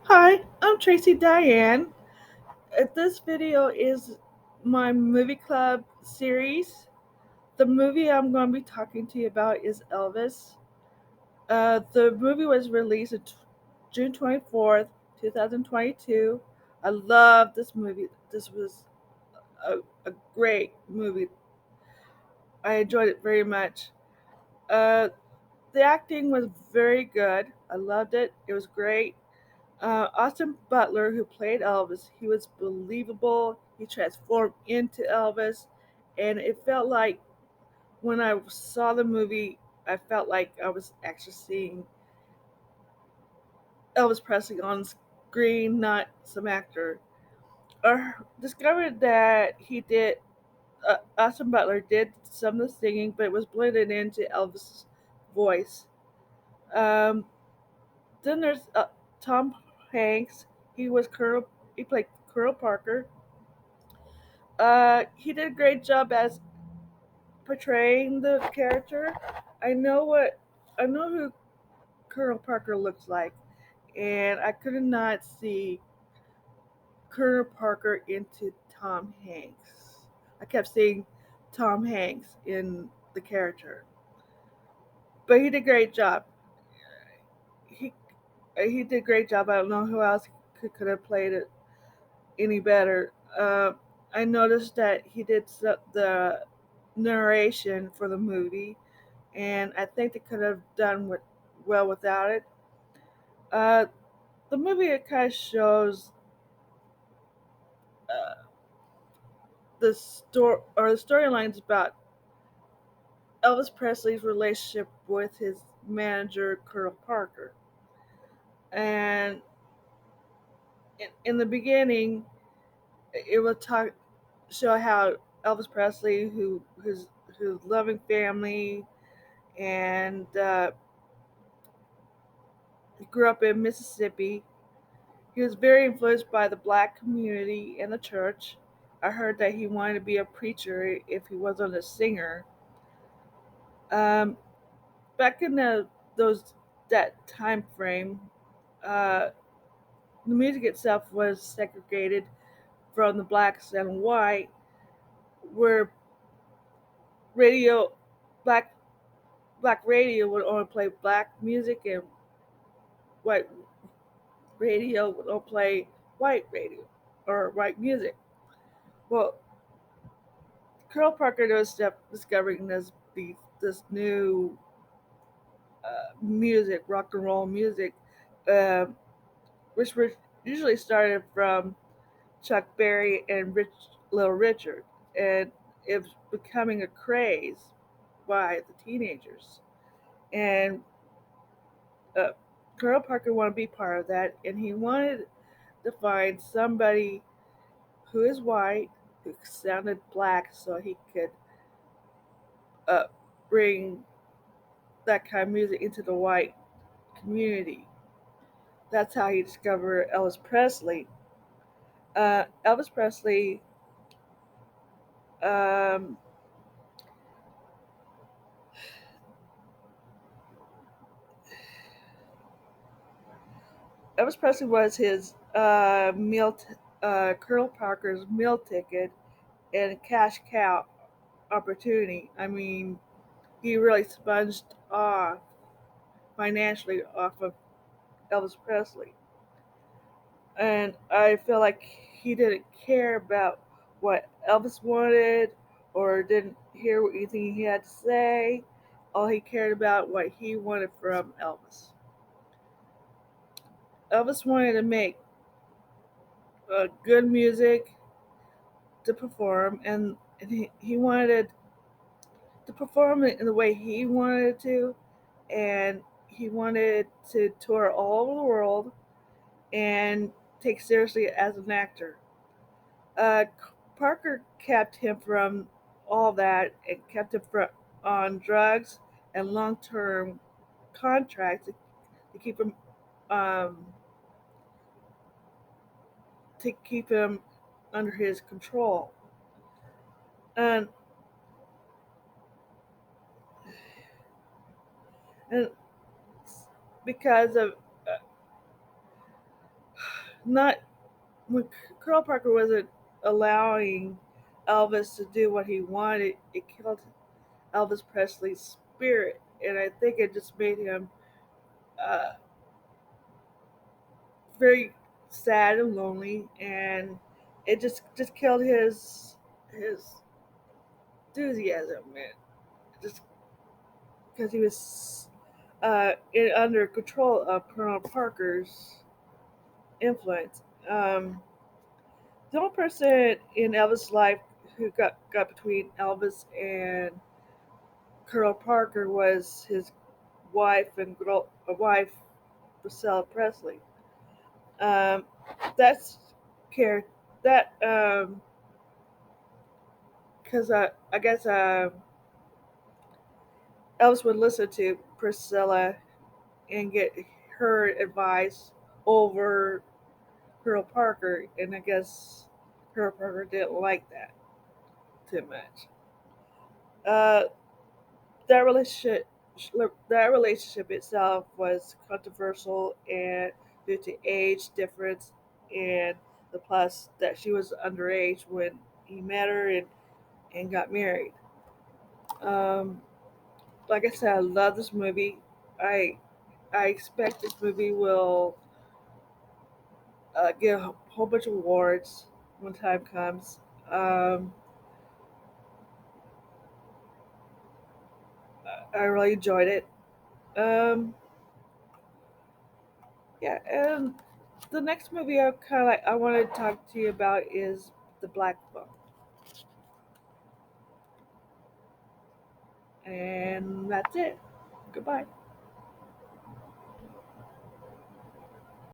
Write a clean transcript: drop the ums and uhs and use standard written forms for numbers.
Hi, I'm Tracy Diane. This video is my movie club series. The movie I'm going to be talking to you about is Elvis. The movie was released on June 24th, 2022. I love this movie. This was a, a great movie. I enjoyed it very much. Uh, the acting was very good. I loved it. It was great. Austin Butler, who played Elvis, he was believable. He transformed into Elvis, and it felt like when I saw the movie, I felt like I was actually seeing Elvis Presley on screen, not some actor. I discovered that Austin Butler did some of the singing, but it was blended into Elvis' voice. Um, then there's Tom Hanks. He was Colonel. He played Colonel Parker. He did a great job as portraying the character. I know what I know who Colonel Parker looks like, and I could not see Colonel Parker into Tom Hanks. I kept seeing Tom Hanks in the character, but he did a great job. He he did a great job. I don't know who else could have played it any better. I noticed that he did the narration for the movie, and I think they could have done well without it. Uh, the movie it kind of shows uh, the storylines about Elvis Presley's relationship with his manager Colonel Parker, and in the beginning, it will show how Elvis Presley, whose loving family, and he grew up in Mississippi. He was very influenced by the black community and the church. I heard that he wanted to be a preacher if he wasn't a singer. Um, back in those that time frame, uh, the music itself was segregated from the blacks and white, where radio black black radio would only play black music and white radio would only play white radio or white music. Well, Carl Parker was discovering this new music, rock and roll music, uh, which were usually started from Chuck Berry and Little Richard, and it was becoming a craze by the teenagers. And uh, Carl Parker wanted to be part of that, and he wanted to find somebody who is white who sounded black, so he could uh, bring that kind of music into the white community. That's how he discovered Elvis Presley. Elvis Presley, um, Elvis Presley was his Colonel Parker's meal ticket and cash cow opportunity. I mean, he really sponged off financially off of Elvis Presley, and I feel like he didn't care about what Elvis wanted or didn't hear anything he had to say. All he cared about what he wanted from Elvis. Elvis wanted to make good music to perform, and he wanted to perform it in the way he wanted to, and he wanted to tour all over the world and take seriously as an actor. Uh, Parker kept him from all that and kept him on drugs and long-term contracts to keep him um, to keep him under his control. And and because of not when Carl Parker wasn't allowing Elvis to do what he wanted. It killed Elvis Presley's spirit, and I think it just made him uh, very sad and lonely, and it just killed his enthusiasm, and just because he was under control of Colonel Parker's influence. The only person in Elvis' life who got between Elvis and Colonel Parker was his wife, Priscilla Presley. Um, that's care that because I guess Elvis would listen to Priscilla and get her advice over Colonel Parker, and I guess Colonel Parker didn't like that too much. Uh, that relationship that relationship itself was controversial and due to age difference and the plus that she was underage when he met her and got married. Um, like I said, I love this movie. I I expect this movie will get a whole bunch of awards when time comes. Um, I really enjoyed it. Um, yeah, and the next movie I want to talk to you about is The Black Book, and that's it. Goodbye.